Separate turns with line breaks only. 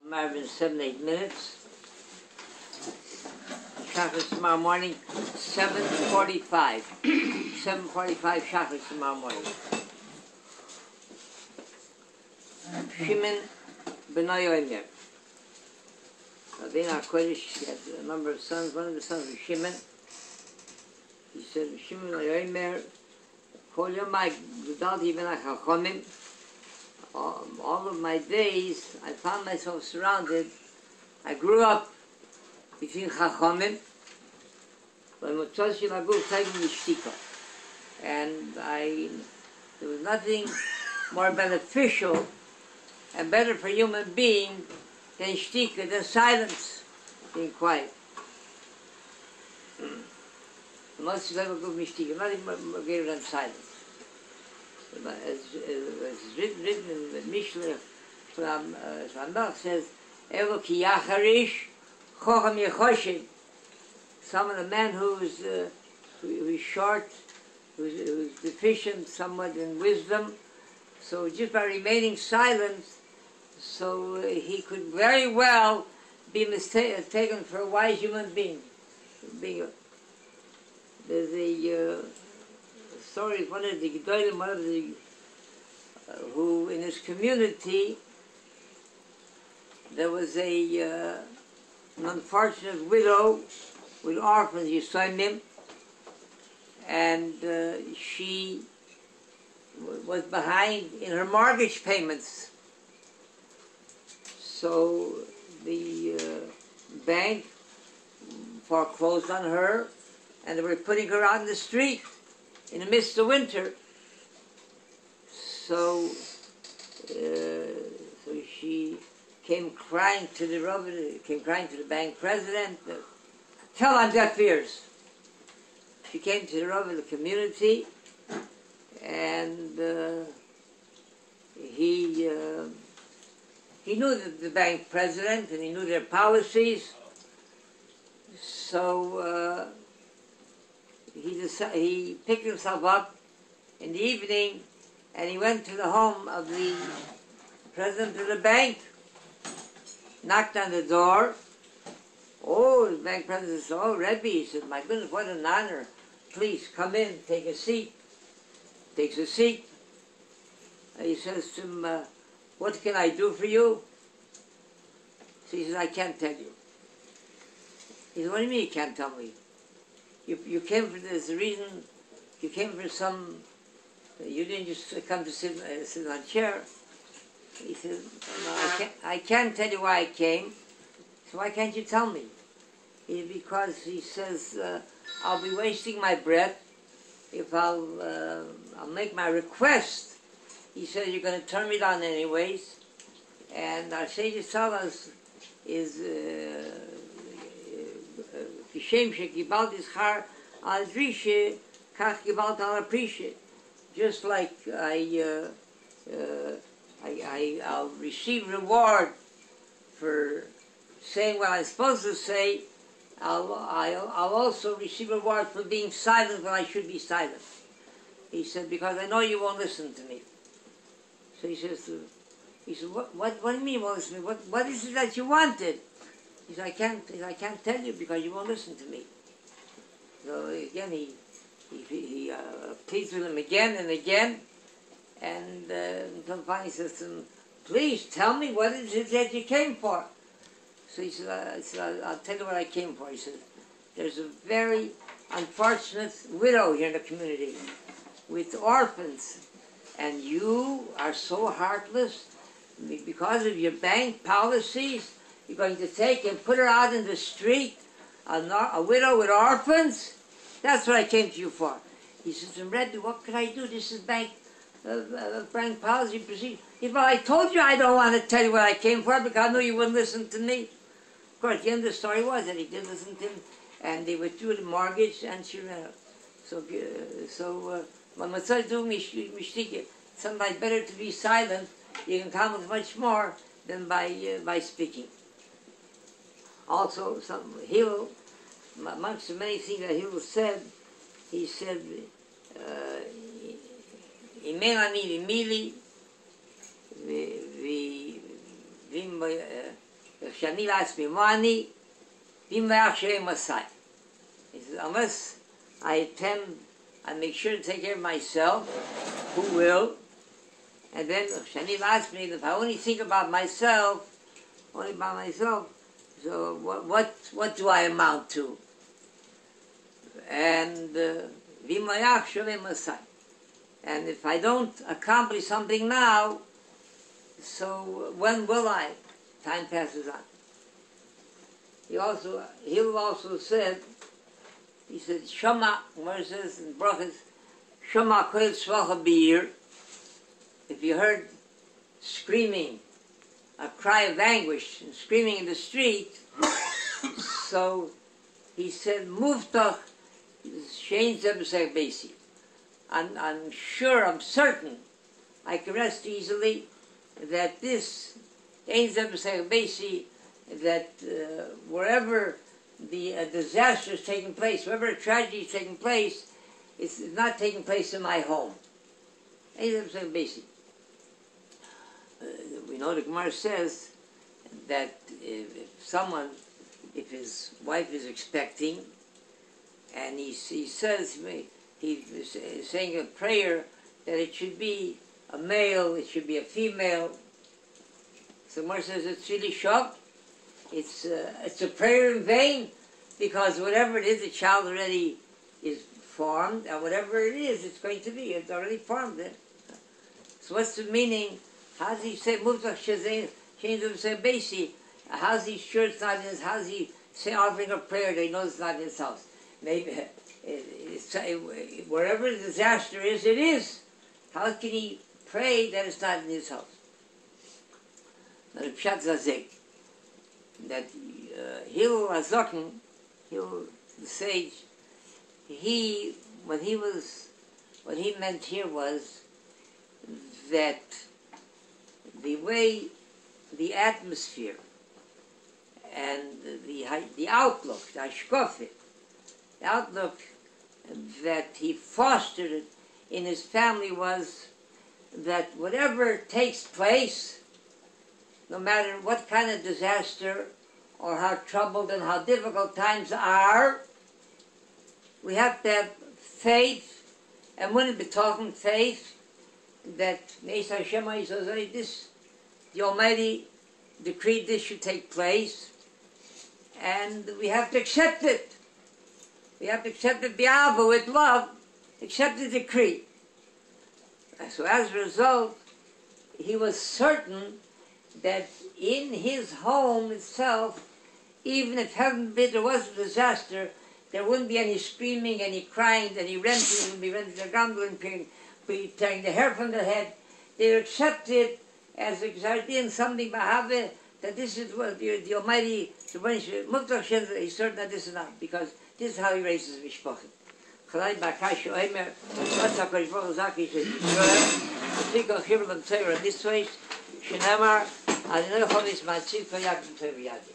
Marvin, 7-8 minutes. Shachris tomorrow morning, 7:45. 7:45 Shachris tomorrow morning. Shimon B'nai Omer. Rabbeinu HaKodesh had a number of sons. One of the sons was Shimon. He said, Shimon B'nai Omer, Kol Yomai Gudalti Ben HaChachomim. All of my days, I found myself surrounded. I grew up between Chachomim, and there was nothing more beneficial and better for a human being than shtika, than silence, being quiet. Most people go shtika, nothing more greater than silence. As written in the Mishnah from Rambam says, Elo ki yacharish chocham yechoshev. Some of the man who's short, who's deficient somewhat in wisdom, so just by remaining silent, so he could very well be taken for a wise human being. There's a story of one of the Gedolim, who in his community there was an unfortunate widow with orphans, Yisraelim, and she was behind in her mortgage payments. So the bank foreclosed on her, and they were putting her out in the street in the midst of winter. So she came crying to the bank president, tell on deaf ears. She came to the Rav of the community, and he knew the bank president, and he knew their policies. So he picked himself up in the evening, and he went to the home of the president of the bank, knocked on the door. Oh, the bank president said, oh, Rebbe, he said, my goodness, what an honor. Please, come in, take a seat. Takes a seat. And he says to him, what can I do for you? So he says, I can't tell you. He said, what do you mean you can't tell me? You came for this reason, you came for some, you didn't just come to sit on a chair. He said, no, I can't tell you why I came, so why can't you tell me? Because he says, I'll be wasting my breath if I'll make my request. He says, you're going to turn me down anyways, and our sages tell us is Kishem shekibalt ischar al drishe kach kibalt al aprishe. Just like I'll receive reward for saying what I'm supposed to say, I'll also receive reward for being silent when I should be silent. He said, because I know you won't listen to me. So he said, what do you mean you won't listen to me? What is it that you wanted? He said, I can't tell you because you won't listen to me. So again, he pleads with him again and again, and until finally he says to him, please tell me what is it that you came for. So he said, I'll tell you what I came for. He said, there's a very unfortunate widow here in the community with orphans, and you are so heartless because of your bank policies. You're going to take and put her out in the street, a widow with orphans? That's what I came to you for. He says, Rebbe, what could I do? This is bank policy procedure. If I told you I don't want to tell you what I came for because I knew you wouldn't listen to me. Of course, the end of the story was that he did listen to him, and they withdrew the mortgage, and she ran out. So sometimes better to be silent. You can accomplish much more than by speaking. Also, Hillel, amongst the many things that Hillel said, he said, "Imenani v'mili v'im Shani asked me money, Masai. He says, unless I make sure to take care of myself, who will? And then Shani asked me, if I only think about myself, so what do I amount to? And and if I don't accomplish something now, so when will I? Time passes on. He also said, Shama, where it says in Brachas, Shama koil tzvacha b'yir. If you heard screaming, a cry of anguish and screaming in the street, so he said, Muftach shein zeh b'seich beisi. I'm sure, I'm certain, I can rest easily that this that wherever the disaster is taking place, wherever a tragedy is taking place, it's not taking place in my home. We know the Gemara says that if his wife is expecting, and he says, he's saying a prayer that it should be a male, it should be a female. So Gemara says it's really shocked. It's a prayer in vain, because whatever it is, the child already is formed, and whatever it is, it's going to be. It's already formed there. So what's the meaning? How does he say Muftach shein zeh b'seich? How's he sure it's not in his house? How's he say offering a prayer that he knows it's not in his house? Maybe wherever the disaster is, it is. How can he pray that it's not in his house? Now the Pshat Zazek, that Hillel Hazoken, Hillel the sage, what he meant here was that the way the atmosphere and the outlook, the hashkafit, the outlook that he fostered in his family was that whatever takes place, no matter what kind of disaster or how troubled and how difficult times are, we have to have faith, and wouldn't be talking faith that the Almighty decreed this should take place, and we have to accept it. We have to accept it b'ava, with love, accept the decree. So as a result, he was certain that in his home itself, even if heaven forbid there was a disaster, there wouldn't be any screaming, any crying, any renting, wouldn't be renting the ground, wouldn't be tearing the hair from the head. They accepted as a gzardin, something bahave, that this is what the Almighty, he's certain that this is not, because this is how he raises mishpachim. Chalai Bakash Oimer, what's HaKadosh Baruch Hu Zaki, he says, Yisrael, the Tikal Chibur Lam Torah, in this way, Shenamar, Adonai Chovis Matziv Koyak Lam Torah Yadi.